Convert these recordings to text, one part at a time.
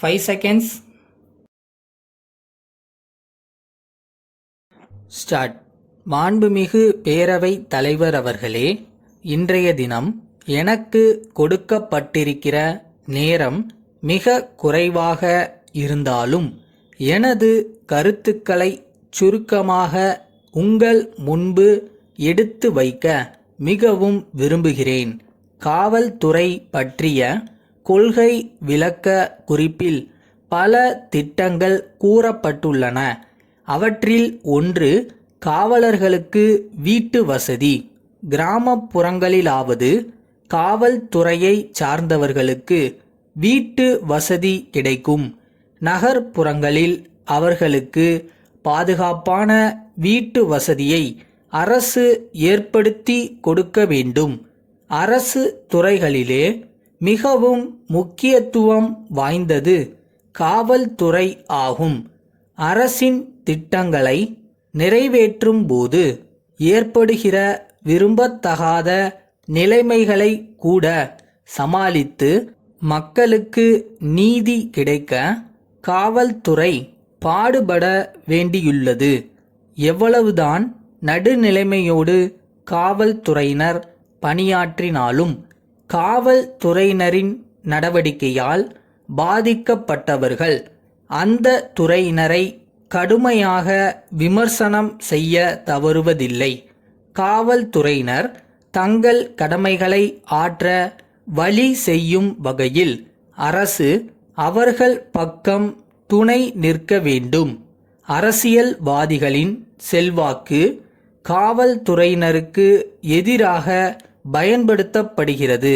5 seconds. Start. மாண்புமிகு பேரவை தலைவர் அவர்களே, இன்றைய தினம் எனக்கு கொடுக்கப்பட்டிருக்கிற நேரம் மிக குறைவாக இருந்தாலும் எனது கருத்துக்களை சுருக்கமாக உங்கள் முன்பு எடுத்து வைக்க மிகவும் விரும்புகிறேன். காவல்துறை பற்றிய கொள்கை விளக்க குறிப்பில் பல திட்டங்கள் கூறப்பட்டுள்ளன. அவற்றில் ஒன்று காவலர்களுக்கு வீட்டு வசதி. கிராமப்புறங்களிலாவது காவல்துறையை சார்ந்தவர்களுக்கு வீட்டு வசதி கிடைக்கும். நகர்ப்புறங்களில் அவர்களுக்கு பாதுகாப்பான வீட்டு வசதியை அரசு ஏற்படுத்தி கொடுக்க வேண்டும். அரசு துறைகளிலே மிகவும் முக்கியத்துவம் வாய்ந்தது காவல்துறை ஆகும். அரசின் திட்டங்களை நிறைவேற்றும் போது ஏற்படுகிற விரும்பத்தகாத நிலைமைகளை கூட சமாளித்து மக்களுக்கு நீதி கிடைக்க காவல்துறை பாடுபட வேண்டியுள்ளது. எவ்வளவுதான் நடுநிலைமையோடு காவல்துறையினர் பணியாற்றினாலும் காவல்துறையினரின் நடவடிக்கையால் பாதிக்கப்பட்டவர்கள் அந்த துறையினரை கடுமையாக விமர்சனம் செய்ய தவறுவதில்லை. காவல்துறையினர் தங்கள் கடமைகளை ஆற்ற வழி செய்யும் வகையில் அரசு அவர்கள் பக்கம் துணை நிற்க வேண்டும். அரசியல்வாதிகளின் செல்வாக்கு காவல்துறையினருக்கு எதிராக பயன்படுத்தப்படுகிறது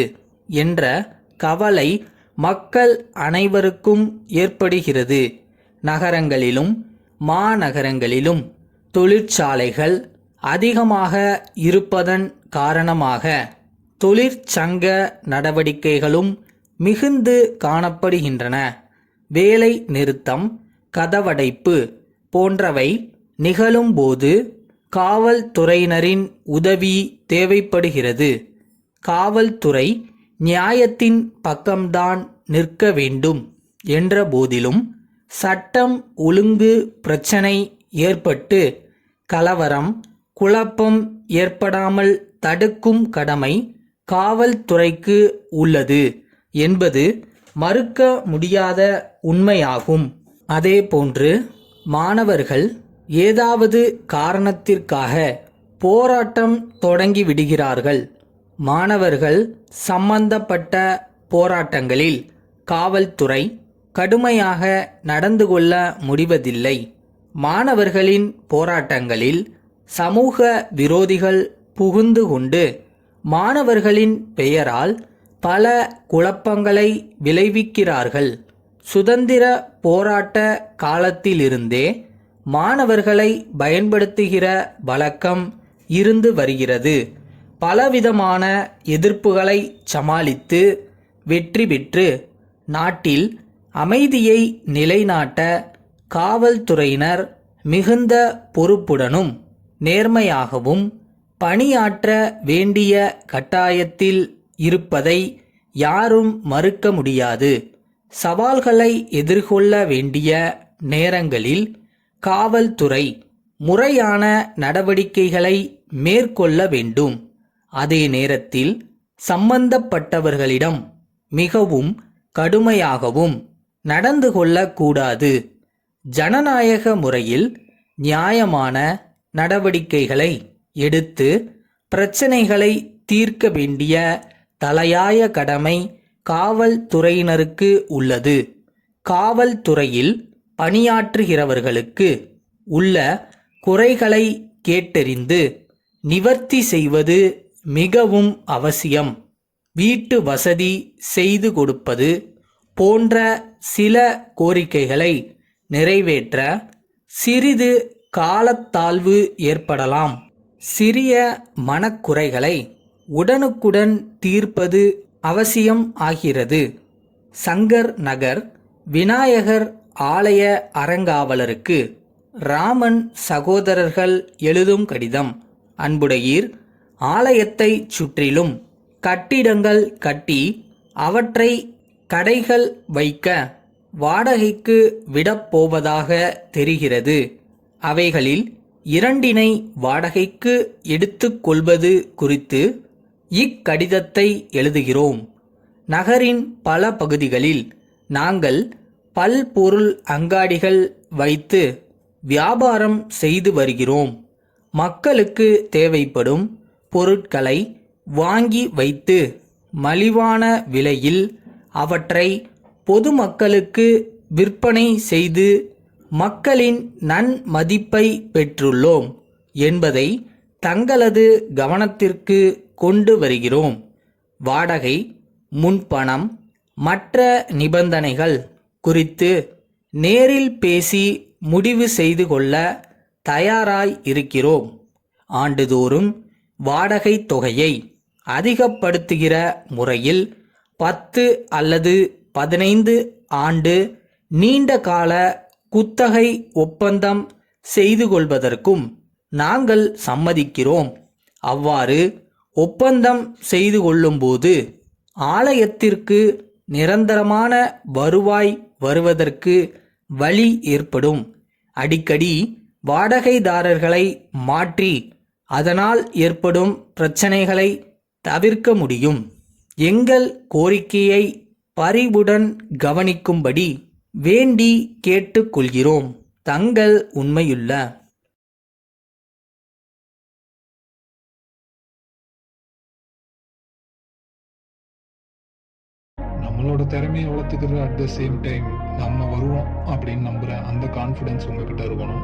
என்ற கவலை மக்கள் அனைவருக்கும் ஏற்படுகிறது. நகரங்களிலும் மாநகரங்களிலும் தொழிற்சாலைகள் அதிகமாக இருப்பதன் காரணமாக தொழிற்சங்க நடவடிக்கைகளும் மிகுந்து காணப்படுகின்றன. வேலை நிறுத்தம், கதவடைப்பு போன்றவை நிகழும்போது காவல்துறையினரின் உதவி தேவைப்படுகிறது. காவல்துறை நியாயத்தின் பக்கம்தான் நிற்க வேண்டும் என்ற போதிலும் சட்டம் ஒழுங்கு பிரச்சனை ஏற்பட்டு கலவரம், குழப்பம் ஏற்படாமல் தடுக்கும் கடமை காவல்துறைக்கு உள்ளது என்பது மறுக்க முடியாத உண்மையாகும். அதேபோன்று மாணவர்கள் ஏதாவது காரணத்திற்காக போராட்டம் தொடங்கிவிடுகிறார்கள். மாணவர்கள் சம்பந்தப்பட்ட போராட்டங்களில் காவல்துறை கடுமையாக நடந்து கொள்ள முடிவதில்லை. மாணவர்களின் போராட்டங்களில் சமூக விரோதிகள் புகுந்து கொண்டு மாணவர்களின் பெயரால் பல குழப்பங்களை விளைவிக்கிறார்கள். சுதந்திர போராட்ட காலத்திலிருந்தே மாணவர்களை பயன்படுத்துகிற வழக்கம் இருந்து வருகிறது. பலவிதமான எதிர்ப்புகளை சமாளித்து வெற்றி பெற்று நாட்டில் அமைதியை நிலைநாட்ட காவல்துறையினர் மிகுந்த பொறுப்புடனும் நேர்மையாகவும் பணியாற்ற வேண்டிய கட்டாயத்தில் இருப்பதை யாரும் மறுக்க முடியாது. சவால்களை எதிர்கொள்ள வேண்டிய நேரங்களில் காவல்துறை முறையான நடவடிக்கைகளை மேற்கொள்ள வேண்டும். அதே நேரத்தில் சம்பந்தப்பட்டவர்களிடம் மிகவும் கடுமையாகவும் நடந்து கொள்ளக்கூடாது. ஜனநாயக முறையில் நியாயமான நடவடிக்கைகளை எடுத்து பிரச்சனைகளை தீர்க்க வேண்டிய தலையாய கடமை காவல்துறையினருக்கு உள்ளது. காவல்துறையில் பணியாற்றுகிறவர்களுக்கு உள்ள குறைகளை கேட்டறிந்து நிவர்த்தி செய்வது மிகவும் அவசியம். வீட்டு வசதி செய்து கொடுப்பது போன்ற சில கோரிக்கைகளை நிறைவேற்ற சிறிது காலத்தாழ்வு ஏற்படலாம். சிறிய மனக்குறைகளை உடனுக்குடன் தீர்ப்பது அவசியம் ஆகிறது. சங்கர் நகர் விநாயகர் ஆலய அறங்காவலருக்கு ராமன் சகோதரர்கள் எழுதும் கடிதம். அன்புடையீர், ஆலயத்தை சுற்றிலும் கட்டிடங்கள் கட்டி அவற்றை கடைகள் வைக்க வாடகைக்கு விடப்போவதாக தெரிகிறது. அவைகளில் 2 வாடகைக்கு எடுத்துக்கொள்வது குறித்து இக்கடிதத்தை எழுதுகிறோம். நகரின் பல பகுதிகளில் நாங்கள் பல்பொருள் அங்காடிகள் வைத்து வியாபாரம் செய்து வருகிறோம். மக்களுக்கு தேவைப்படும் பொருட்களை வாங்கி வைத்து மலிவான விலையில் அவற்றை பொதுமக்களுக்கு விற்பனை செய்து மக்களின் நன்மதிப்பை பெற்றுள்ளோம் என்பதை தங்களது கவனத்திற்கு கொண்டு வருகிறோம். வாடகை, முன்பணம், மற்ற நிபந்தனைகள் குறித்து நேரில் பேசி முடிவு செய்து கொள்ள தயாராய் இருக்கிறோம். ஆண்டுதோறும் வாடகை தொகையை அதிகப்படுத்துகிற முறையில் 10 அல்லது 15 ஆண்டு நீண்ட கால குத்தகை ஒப்பந்தம் செய்து கொள்வதற்கும் நாங்கள் சம்மதிக்கிறோம். அவ்வாறு ஒப்பந்தம் செய்து கொள்ளும்போது ஆலயத்திற்கு நிரந்தரமான வருவாய் வருவதற்கு வழி ஏற்படும். அடிக்கடி வாடகைதாரர்களை மாற்றி அதனால் ஏற்படும் பிரச்சனைகளை தவிர்க்க முடியும். எங்கள் கோரிக்கையை பரிவுடன் கவனிக்கும்படி வேண்டி கேட்டுக்கொள்கிறோம். தங்கள் உண்மையுள்ள நம்மளோட திறமையை வளர்த்துக்கிற அட் த சேம் டைம் நம்ம வருவோம் அப்படின்னு நம்புகிறேன். அந்த கான்ஃபிடென்ஸ் உங்ககிட்ட இருக்கணும்.